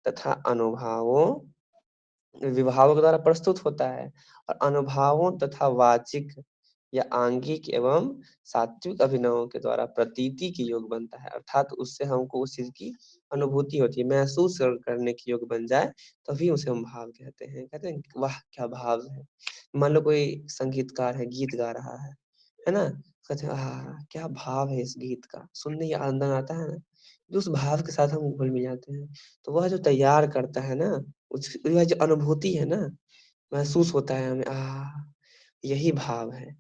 तथा अनुभावों विभावों के द्वारा प्रस्तुत होता है और अनुभावों तथा वाचिक या आंगिक एवं सात्विक अभिनयों के द्वारा प्रतीति की योग बनता है, अर्थात उससे हमको उस चीज की अनुभूति होती है, महसूस करने की योग बन जाए, तभी उसे हम भाव कहते हैं। कहते हैं वाह क्या भाव है। मान लो कोई संगीतकार है, गीत गा रहा है ना? कहते हैं क्या भाव है इस गीत का, सुनने ही आनंद आता है ना। जो उस भाव के साथ हम घुल मिल जाते हैं। तो वह जो तैयार करता है ना, वह जो अनुभूति है ना, महसूस होता है हमें यही भाव है।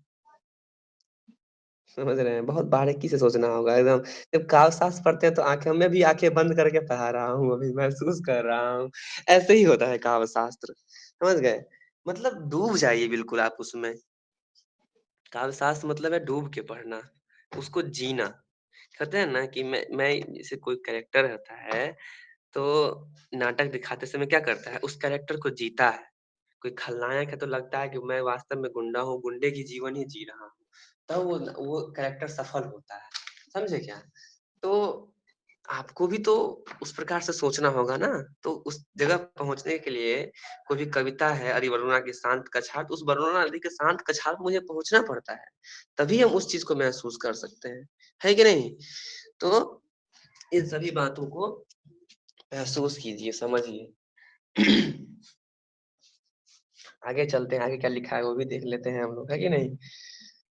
समझ रहे हैं? बहुत बारीकी से सोचना होगा एकदम। जब काव्य शास्त्र पढ़ते हैं तो आंखें, मैं भी आंखें बंद करके पढ़ा रहा हूँ, अभी महसूस कर रहा हूँ। ऐसे ही होता है काव्य शास्त्र, समझ गए? मतलब डूब जाइए बिल्कुल आप उसमें। काव्य शास्त्र मतलब है डूब के पढ़ना, उसको जीना। कहते हैं ना कि मैं जैसे कोई कैरेक्टर रहता है, तो नाटक दिखाते समय क्या करता है, उस कैरेक्टर को जीता है। कोई खलनायक है तो लगता है कि मैं वास्तव में गुंडा हूँ, गुंडे की जीवन ही जी रहा हूँ, तब वो कैरेक्टर सफल होता है। समझे क्या? तो आपको भी तो उस प्रकार से सोचना होगा ना। तो उस जगह पहुंचने के लिए कोई भी कविता है, अरि वरुणा की शांत कछार, तो उस वरुणा नदी के शांत कछार पर मुझे पहुंचना पड़ता है, तभी हम उस चीज को महसूस कर सकते हैं, है कि नहीं? तो इन सभी बातों को महसूस कीजिए, समझिए। आगे चलते हैं, आगे क्या लिखा है वो भी देख लेते हैं हम लोग, है कि नहीं?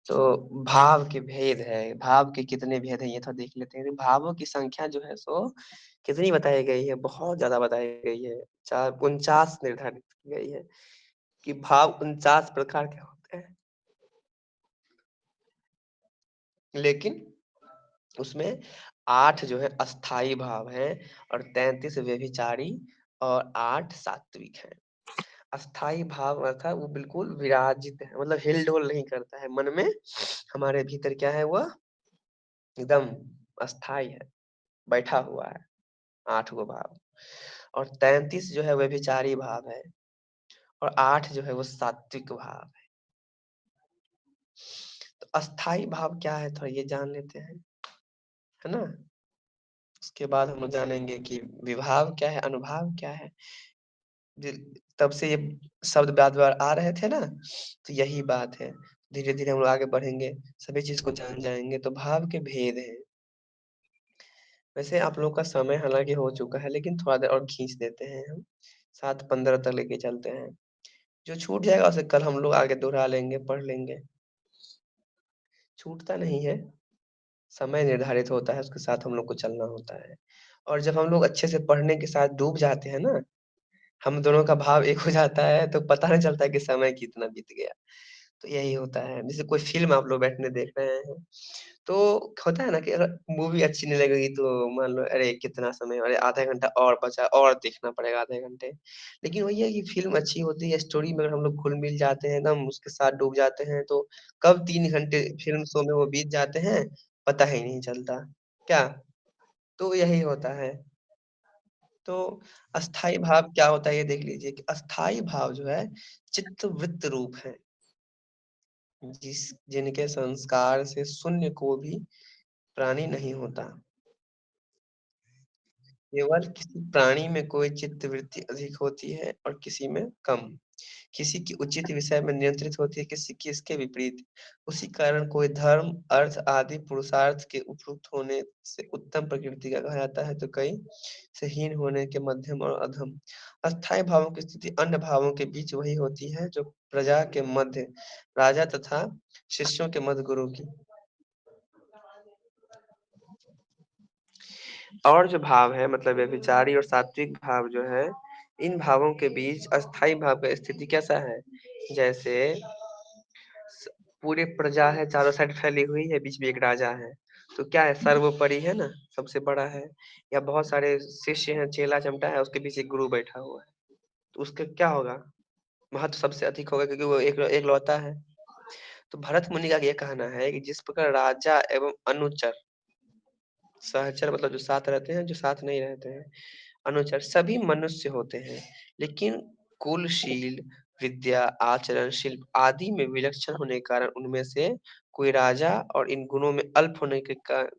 तो भाव के भेद है, भाव के कितने भेद है ये तो देख लेते हैं। भावों की संख्या जो है सो कितनी बताई गई है, बहुत ज्यादा बताई गई है। 49 निर्धारित की गई है कि भाव 49 प्रकार के होते हैं, लेकिन उसमें 8 जो है अस्थाई भाव है और 33 व्यभिचारी और 8 सात्विक है। अस्थाई भाव अर्थात वो बिल्कुल विराजित है, मतलब हिल डोल नहीं करता है मन में, हमारे भीतर क्या है, वह एकदम अस्थाई है, बैठा हुआ है। 8 गो भाव और 33 जो है व्यभिचारी भाव है और 8 जो है वो सात्विक भाव है। तो अस्थाई भाव क्या है, थोड़ा ये जान लेते हैं, है ना? उसके बाद हम लोग जानेंगे कि विभाव क्या है, अनुभाव क्या है। तब से ये शब्द बार-बार आ रहे थे ना, तो यही बात है। धीरे-धीरे हम लोग आगे बढ़ेंगे, सभी चीज़ को जान जाएँगे। तो भाव के भेद हैं। वैसे आप लोग का समय हालाँकि हो चुका है, लेकिन थोड़ा देर और खींच देते हैं हम, 7:15 तक लेके चलते हैं। जो छूट जाएगा उसे कल हम लोग आगे दोहरा लेंगे, पढ़ लेंगे। छूटता नहीं है, समय निर्धारित होता है, उसके साथ हम लोग को चलना होता है। और जब हम लोग अच्छे से पढ़ने के साथ डूब जाते हैं ना, हम दोनों का भाव एक हो जाता है, तो पता नहीं चलता है कि समय कितना बीत गया। तो यही होता है। जैसे कोई फ़िल्म आप लोग बैठने देख रहे हैं, तो होता है ना कि अगर मूवी अच्छी नहीं लगेगी तो मान लो अरे कितना समय, अरे आधा घंटा और बचा, और देखना पड़ेगा आधे घंटे। लेकिन वही है कि फ़िल्म अच्छी होती है, स्टोरी में अगर हम लोग घुल-मिल जाते हैं, एकदम उसके साथ डूब जाते हैं, तो कब 3 घंटे फ़िल्म शो में वो बीत जाते हैं, पता ही नहीं चलता। क्या? तो यही होता है। तो अस्थाई भाव क्या होता है ये देख लीजिए कि अस्थाई भाव जो है चित्तवृत्त रूप है, जिनके संस्कार से शून्य को भी प्राणी नहीं होता। केवल किसी प्राणी में कोई चित्तवृत्ति अधिक होती है और किसी में कम। किसी की उचित विषय में नियंत्रित होती है, किसी की इसके विपरीत। उसी कारण कोई धर्म, अर्थ आदि पुरुषार्थ के उपयुक्त होने से उत्तम प्रकृति का कहा जाता है, तो कई से हीन होने के मध्यम और अधम। अस्थाई भावों की स्थिति अन्य भावों के बीच वही होती है जो प्रजा के मध्य राजा तथा शिष्यों के मध्य गुरु की। और जो भाव है मतलब व्यभिचारी और सात्विक भाव जो है, इन भावों के बीच अस्थाई भाव का स्थिति कैसा है? जैसे पूरे प्रजा है, चारों साइड फैली हुई है, बीच में एक राजा है, तो क्या है, सर्वोपरि है ना, सबसे बड़ा है। या बहुत सारे शिष्य हैं, चेला चमटा है, उसके पीछे गुरु बैठा हुआ है, तो उसका क्या होगा, महत्व सबसे अधिक होगा, क्योंकि वो एक लौता है। तो भरत मुनि का ये कहना है कि जिस प्रकार राजा एवं अनुचर, सहचर मतलब जो साथ रहते हैं, जो साथ नहीं रहते हैं, अनुचर सभी मनुष्य होते हैं, लेकिन कुलशील, विद्या, आचरण, शिल्प आदि में विलक्षण होने के कारण उनमें से कोई राजा और इन गुणों में अल्प होने के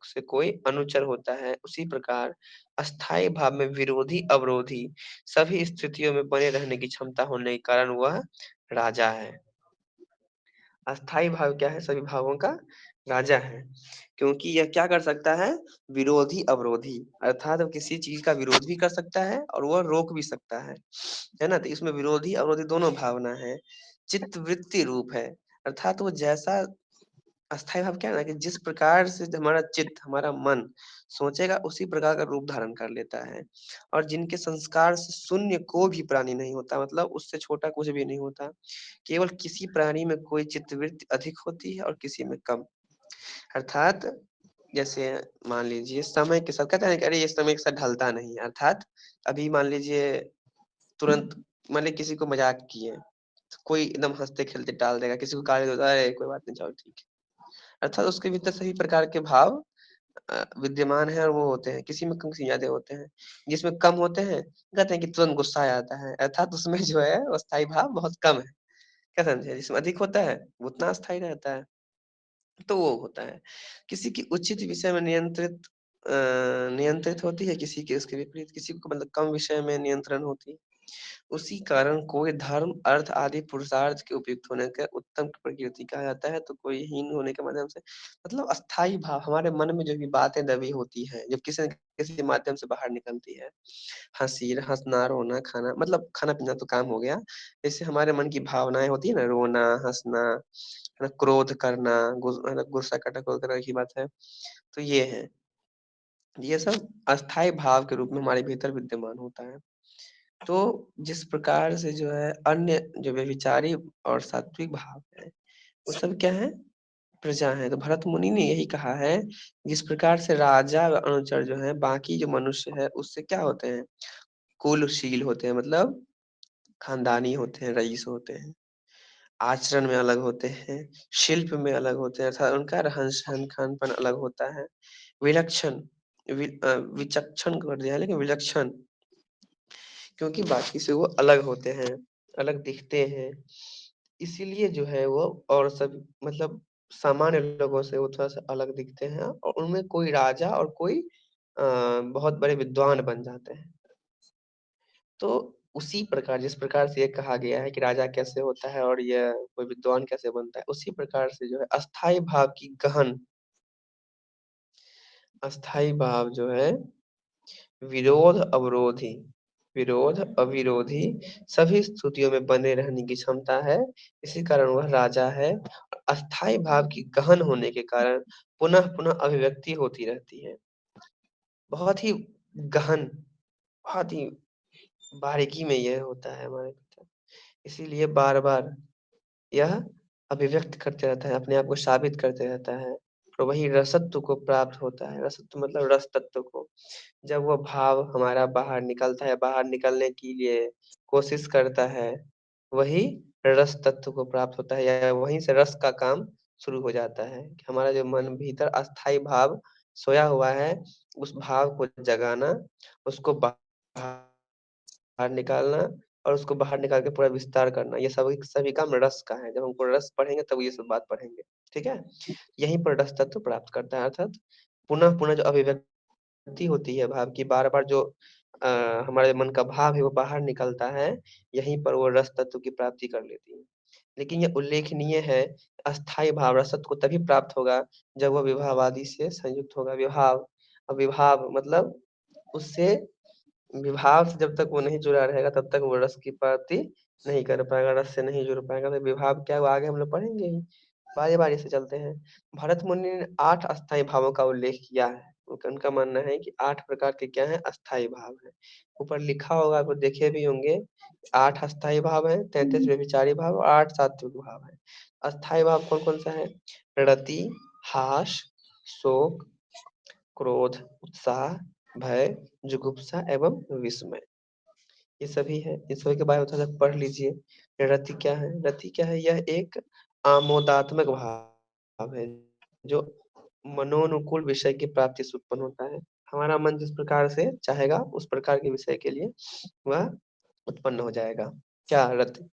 से कोई अनुचर होता है। उसी प्रकार अस्थाई भाव में विरोधी अवरोधी सभी स्थितियों में बने रहने की क्षमता होने के कारण वह राजा है। अस्थाई भाव क्या है, सभी भावों का राजा है, क्योंकि यह क्या कर सकता है, विरोधी अवरोधी, अर्थात वो किसी चीज का विरोध भी कर सकता है और वह रोक भी सकता है ना। तो इसमें विरोधी अवरोधी दोनों भावना है। चित्त वृत्ति रूप है, अर्थात वो जैसा, अस्थाई भाव क्या है ना, कि जिस प्रकार से हमारा चित्त, हमारा मन सोचेगा उसी प्रकार का रूप धारण कर लेता है। और जिनके संस्कार से शून्य को भी प्राणी नहीं होता, मतलब उससे छोटा कुछ भी नहीं होता, केवल किसी प्राणी में कोई चित्तवृत्ति अधिक होती है और किसी में कम। अर्थात जैसे मान लीजिए समय के साथ कहते हैं कि अरे ये समय के साथ ढलता नहीं है, अर्थात अभी मान लीजिए तुरंत, मान लीजिए किसी को मजाक किए तो कोई एकदम हंसते खेलते टाल देगा, किसी को गाली देता है, अरे कोई बात नहीं चलो ठीक है, अर्थात उसके भीतर सभी प्रकार के भाव विद्यमान है और वो होते हैं, किसी में कम किसी ज्यादा होते हैं। जिसमें कम होते हैं कहते हैं कि तुरंत गुस्सा आ जाता है, अर्थात उसमें जो है वो स्थायी भाव बहुत कम है। क्या समझे, जिसमें अधिक होता है वो उतना स्थायी रहता है, तो वो होता है। किसी की उचित विषय में नियंत्रित होती है, किसी की उसके विपरीत, किसी को मतलब कम विषय में नियंत्रण होती है। उसी कारण कोई धर्म, अर्थ आदि पुरुषार्थ के उपयुक्त होने का उत्तम प्रकृति कहा जाता है, तो कोई हीन होने के माध्यम से, मतलब अस्थाई भाव हमारे मन में जो भी बातें दबी होती है, जो किसी न किसी माध्यम से बाहर निकलती है, हंसना, रोना, खाना, मतलब खाना पीना तो काम हो गया, जैसे हमारे मन की भावनाएं होती है ना, रोना, हंसना, है ना, क्रोध करना, है ना, गुस्सा करना, क्रोध करना की बात है, तो ये सब अस्थाई भाव के रूप में हमारे भीतर विद्यमान होता है। तो जिस प्रकार से जो है अन्य जो व्यभिचारी और सात्विक भाव है, वो सब क्या है, प्रजा है। तो भरत मुनि ने यही कहा है, जिस प्रकार से राजा व अनुचर जो है बाकी जो मनुष्य है उससे क्या होते हैं, कुलशील होते हैं, मतलब खानदानी होते हैं, रईस होते हैं, आचरण में अलग होते हैं, शिल्प में अलग होते हैं, अर्थात उनका रहन सहन खान पान अलग होता है, विलक्षण, विचक्षण कर दिया है, लेकिन विलक्षण, क्योंकि बाकी से वो अलग होते हैं, अलग दिखते हैं, इसीलिए जो है वो, और सब मतलब सामान्य लोगों से वो थोड़ा सा अलग दिखते हैं, और उनमें कोई राजा और कोई बहुत बड़े विद्वान बन जाते हैं। तो उसी प्रकार, जिस प्रकार से ये कहा गया है कि राजा कैसे होता है और यह कोई विद्वान कैसे बनता है, उसी प्रकार से जो है अस्थाई भाव की गहन, अस्थाई भाव जो है विरोध अवरोधी, विरोध अविरोधी सभी स्थितियों में बने रहने की क्षमता है, इसी कारण वह राजा है। अस्थाई भाव की गहन होने के कारण पुनः पुनः अभिव्यक्ति होती रहती है, बहुत ही गहन, बहुत ही बारीकी में यह होता है हमारे भीतर, इसीलिए बार बार यह अभिव्यक्त करते रहता है, अपने आप को साबित करते रहता है, और वही रसत्व को प्राप्त होता है, रसत्व मतलब रस तत्व को, जब वो भाव हमारा बाहर निकलता है, बाहर निकलने के लिए कोशिश करता है, वही रस तत्व को प्राप्त होता है, या वहीं से रस का काम शुरू हो जाता है, कि हमारा जो मन भीतर अस्थाई भाव सोया हुआ है, उस भाव को जगाना, उसको बाहर निकालना, और उसको बाहर निकाल के पूरा विस्तार करना, ये सभी सभी काम रस का है। जब हमको रस पढ़ेंगे तब ये सब बात पढ़ेंगे, ठीक है। यहीं पर रस तत्व प्राप्त करता है, अर्थात पुनः पुनः जो अभिव्यक्ति होती है भाव की, बार बार जो हमारे मन का भाव है वो बाहर निकलता है, यहीं पर वो रस तत्व की प्राप्ति कर लेती है। लेकिन यह उल्लेखनीय है, अस्थाई भाव रसत्व को तभी प्राप्त होगा जब वह विभावादि से संयुक्त होगा। विभाव, अब विभाव मतलब उससे, विभाव से जब तक वो नहीं जुड़ा रहेगा तब तक वो रस की प्राप्ति नहीं कर पाएगा, रस से नहीं जुड़ पाएगा। तो विभाव क्या, वो आगे हम लोग पढ़ेंगे ही, बारी बारी से चलते हैं। भरत मुनि ने 8 अस्थाई भावों का उल्लेख किया है, उनका मानना है कि 8 प्रकार के क्या हैं, अस्थाई भाव हैं। ऊपर लिखा होगा, आप देखे भी होंगे, 8 अस्थाई भाव हैं, 33 व्यभिचारी भाव और 8 सात्विक भाव हैं। अस्थाई भाव कौन-कौन सा है? रति, हास, शोक, क्रोध, उत्साह, भय, जुगुप्सा एवं विस्मय। ये सभी है। इन सभी के बारे में थोड़ा सा पढ़ लीजिए। रति क्या है? रति क्या है? यह एक आमोदात्मक भाव है, जो मनोनुकूल विषय की प्राप्ति से उत्पन्न होता है। हमारा मन जिस प्रकार से चाहेगा, उस प्रकार के विषय के लिए वह उत्पन्न हो जाएगा। क्या? रति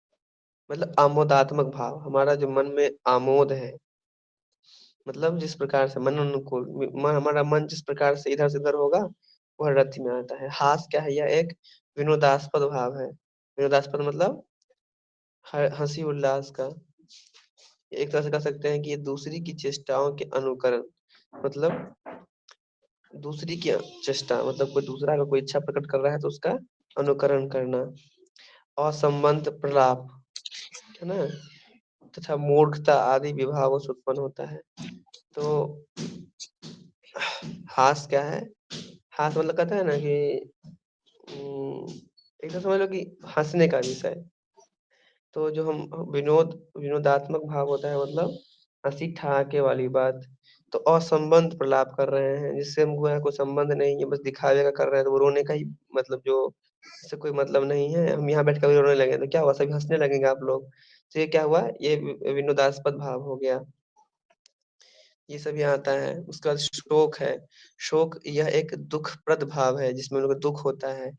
मतलब आमोदात्मक भाव। हमारा जो मन में आमोद है, मतलब जिस प्रकार से मन अनुकूल, हमारा मन जिस प्रकार से इधर से उधर होगा, वह रति में आता है। हास क्या है? यह एक विनोदास्पद भाव है। विनोदास्पद मतलब हंसी उल्लास का। एक तरह से कह सकते हैं कि ये दूसरी की चेष्टाओं के अनुकरण, मतलब दूसरी की चेष्टा, मतलब कोई दूसरा अगर कोई इच्छा प्रकट कर रहा है तो उसका अनुकरण करना। असंबंध प्रलाप है ना, तथा मूर्खता आदि विभावों से उत्पन्न होता है। तो हास क्या है? हास मतलब कहता है ना कि एक तो समझ लो कि हंसने का विषय। तो जो हम विनोदात्मक भाव होता है, मतलब हंसी ठहाके वाली बात। तो असंबंध प्रलाप कर रहे हैं, जिससे हमको यहाँ कोई संबंध नहीं है, बस दिखावे का कर रहे हैं, तो वो रोने का ही मतलब, जो इससे कोई मतलब नहीं है। हम यहाँ बैठ कर भी रोने लगे तो क्या हुआ? सभी हंसने लगेंगे आप लोग। तो ये क्या हुआ? ये विनोदास्पद भाव हो गया। ये सब यहाँ आता है। उसके बाद शोक है। शोक यह एक दुखप्रद भाव है, जिसमें लोग दुख होता है।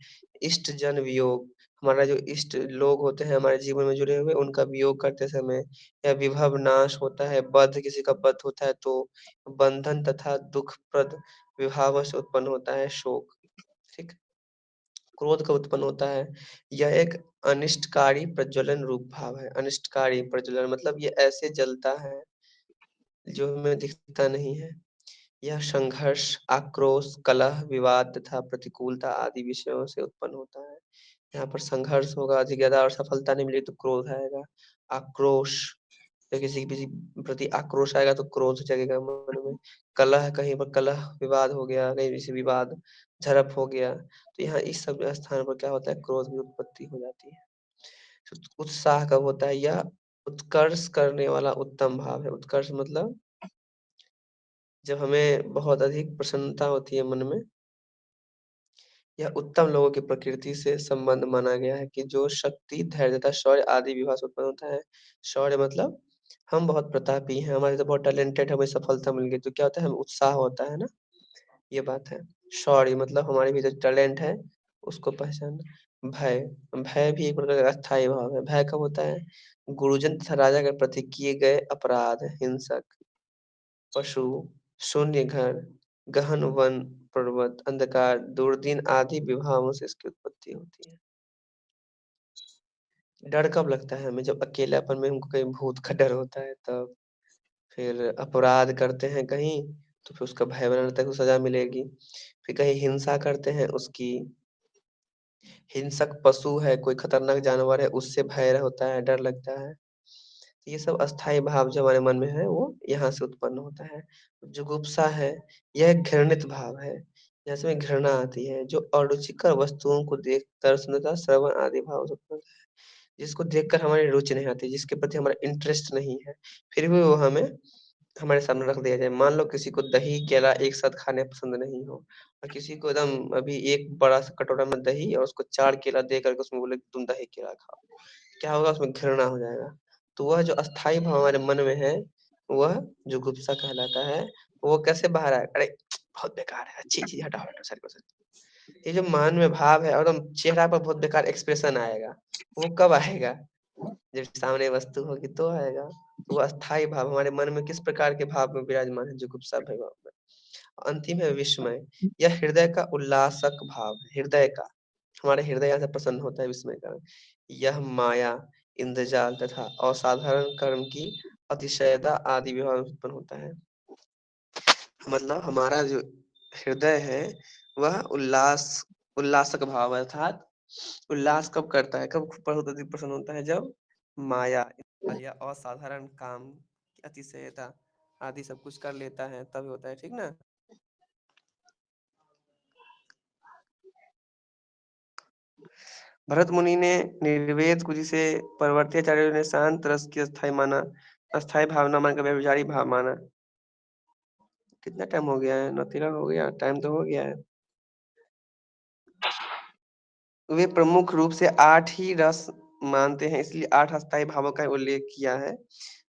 इष्ट जन वियोग, हमारा जो इष्ट लोग होते हैं हमारे जीवन में जुड़े हुए, उनका वियोग करते समय। या विभव नाश होता है, बद्ध किसी का बद्ध होता है तो बंधन तथा दुखप्रद विभाव से उत्पन्न होता है शोक। ठीक। क्रोध का उत्पन्न होता है। यह एक अनिष्टकारी प्रज्वलन रूप भाव है। अनिष्टकारी प्रज्वलन मतलब ये ऐसे जलता है जो हमें दिखता नहीं है। यह संघर्ष, आक्रोश, कलह, विवाद तथा प्रतिकूलता आदि विषयों से उत्पन्न होता है। यहाँ पर संघर्ष होगा अधिक ज्यादा और सफलता नहीं मिली तो क्रोध आएगा। आक्रोश, जब किसी के प्रति आक्रोश आएगा तो क्रोध जगेगा मन में। कलह, कहीं पर कलह विवाद हो गया, कहीं किसी विवाद झड़प हो गया, तो यहाँ इस सब स्थान पर क्या होता है? क्रोध की उत्पत्ति हो जाती है। उत्साह कब होता है? यह उत्कर्ष करने वाला उत्तम भाव है। उत्कर्ष मतलब जब हमें बहुत अधिक प्रसन्नता होती है मन में। यह उत्तम लोगों की प्रकृति से संबंध माना गया है कि जो शक्ति, धैर्य तथा शौर्य आदि विभा से उत्पन्न होता है। शौर्य मतलब हम बहुत प्रतापी हैं, हमारे तो बहुत टैलेंटेड, हमें सफलता मिल गई तो क्या होता है? हमें उत्साह होता है ना, ये बात है। शौर्य मतलब हमारे भी जो टैलेंट है उसको पहचानना। भय, भय भी एक प्रकार का अस्थाई भाव है। भय कब होता है? गुरुजन तथा राजा के प्रति किए गए अपराध, हिंसक, पशु, शून्य घर, गहन वन पर्वत, अंधकार, दुर्दिन आदि विभावों से इसकी उत्पत्ति होती है। डर कब लगता है हमें? जब अकेलापन में हमको कहीं भूत का डर होता है तब। फिर अपराध करते हैं कहीं तो फिर उसका भय बना रहता है कि सजा मिलेगी। फिर कहीं हिंसा करते हैं, उसकी हिंसक पशु है, कोई खतरनाक जानवर है, उससे भय होता है, डर लगता है। ये सब अस्थाई भाव जो हमारे मन में है वो यहाँ से उत्पन्न होता है। जुगुप्सा है, यह एक घृणित भाव है, जैसे में घृणा आती है, जो अरुचिकर वस्तुओं को देख दर्शन तथा श्रवण आदि भाव से उत्पन्न होता है। जिसको देखकर हमारी रुचि नहीं आती, जिसके प्रति हमारा इंटरेस्ट नहीं है, फिर भी वो हमें हमारे सामने रख दिया जाए। मान लो किसी को दही केला एक साथ खाने पसंद नहीं हो, और किसी को एकदम अभी एक बड़ा सा कटोरा में दही और उसको 4 केला दे करके उसमें बोले तुम दही केला खाओ, क्या होगा? उसमें घृणा हो जाएगा। तो वह जो अस्थाई भाव हमारे मन में है, वह जुगुप्सा कहलाता है। वो कैसे बाहर आएगा? अरे बहुत बेकार है, अच्छी चीज हटाओ हटाओ सारी को सारी। ये जो मन में भाव है, एकदम चेहरा पर बहुत बेकार एक्सप्रेशन आएगा, वो कब आएगा? जब सामने वस्तु होगी तो आएगा। तो वो अस्थाई भाव हमारे मन में किस प्रकार के भाव में विराजमान है? जुगुप्सा भाव में। अंतिम है विस्मय, यह हृदय का उल्लासक भाव है। हृदय का, हमारे हृदय यहाँ से प्रसन्न होता है विस्मय का। यह माया, इंद्रजाल तथा असाधारण कर्म की अतिशयता आदि विभाव में उत्पन्न होता है। मतलब हमारा जो हृदय है वह उल्लासक भाव है, अर्थात उल्लास कब करता है, कब बहुत अधिक प्रसन्न होता है? जब माया या असाधारण काम की अतिशयता आदि सब कुछ कर लेता है, तब होता है। ठीक ना? भरत मुनि ने निर्वेद को, जिसे परवर्ती आचार्यों ने शांत रस की अस्थाई माना, अस्थाई भावना मानकर व्यभिचारी भाव माना। कितना टाइम हो गया है? 9:13 हो गया, टाइम तो हो गया है। वे प्रमुख रूप से 8 ही रस मानते हैं, इसलिए 8 अस्थाई भावों का उल्लेख किया है।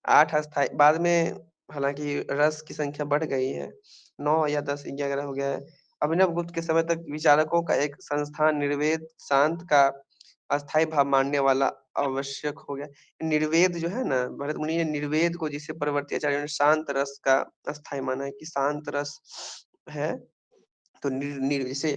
8 अस्थाई, बाद में हालांकि रस की संख्या बढ़ गई है, 9 या 10 11 हो गया है। अभिनव गुप्त के समय तक विचारकों का एक संस्थान निर्वेद शांत का अस्थाई भाव मानने वाला आवश्यक हो गया। निर्वेद जो है ना, भरत मुनि ने निर्वेद को, जिसे परवर्ती आचार्यों ने शांत रस का अस्थाई माना है, कि शांत रस है तो जैसे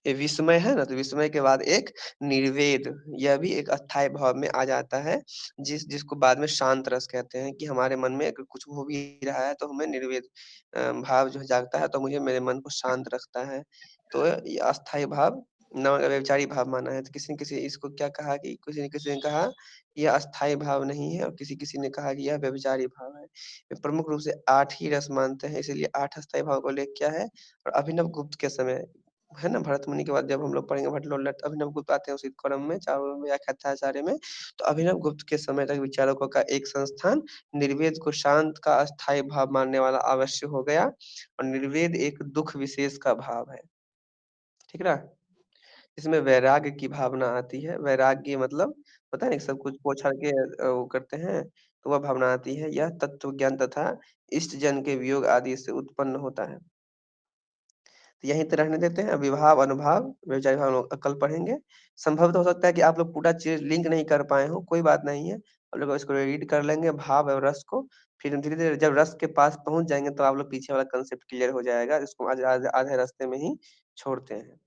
ये विस्मय है ना, तो विस्मय के बाद एक निर्वेद, यह भी एक अस्थाई भाव में आ जाता है, जिसको बाद में शांत रस कहते हैं, कि हमारे मन में अगर कुछ हो भी रहा है तो हमें निर्वेद भाव जो जागता है, तो मुझे मेरे मन को शांत रखता है। तो ये अस्थाई भाव न व्यभिचारी भाव माना है। तो किसी न किसी इसको क्या कहा, कि किसी ने कहा यह अस्थाई भाव नहीं है, और किसी किसी ने कहा कि यह व्यभिचारी भाव है। ये प्रमुख रूप से 8 ही रस मानते हैं, इसीलिए 8 अस्थाई भाव को उल्लेख किया है। और अभिनव गुप्त के समय है ना, भरत मुनि के बाद जब हम लोग पढ़ेंगे भट्टलोल्लट, अभिनव गुप्त आते हैं उसी क्रम में, चारों व्याख्याचार्य में। तो अभिनव गुप्त के समय तक विचारकों का एक संस्थान निर्वेद को शांत का अस्थाई भाव मानने वाला अवश्य हो गया, और निर्वेद एक दुख विशेष का भाव है, ठीक ना। इसमें वैराग्य की भावना आती है। वैराग्य मतलब पता है, सब कुछ को छोड़ के वो करते हैं, तो वह भावना आती है। यह तत्व ज्ञान तथा इष्ट जन के वियोग आदि से उत्पन्न होता है। तो यहीं पे रहने देते हैं। विभाव अनुभाव व्यभिचारी भाव हम लोग कल पढ़ेंगे। संभव तो हो सकता है कि आप लोग पूरा चीज लिंक नहीं कर पाए हो, कोई बात नहीं है, हम लोग इसको रीड कर लेंगे भाव और रस को, फिर धीरे धीरे जब रस के पास पहुंच जाएंगे तो आप लोग पीछे वाला कंसेप्ट क्लियर हो जाएगा, इसको आज आधे रास्ते में ही छोड़ते हैं।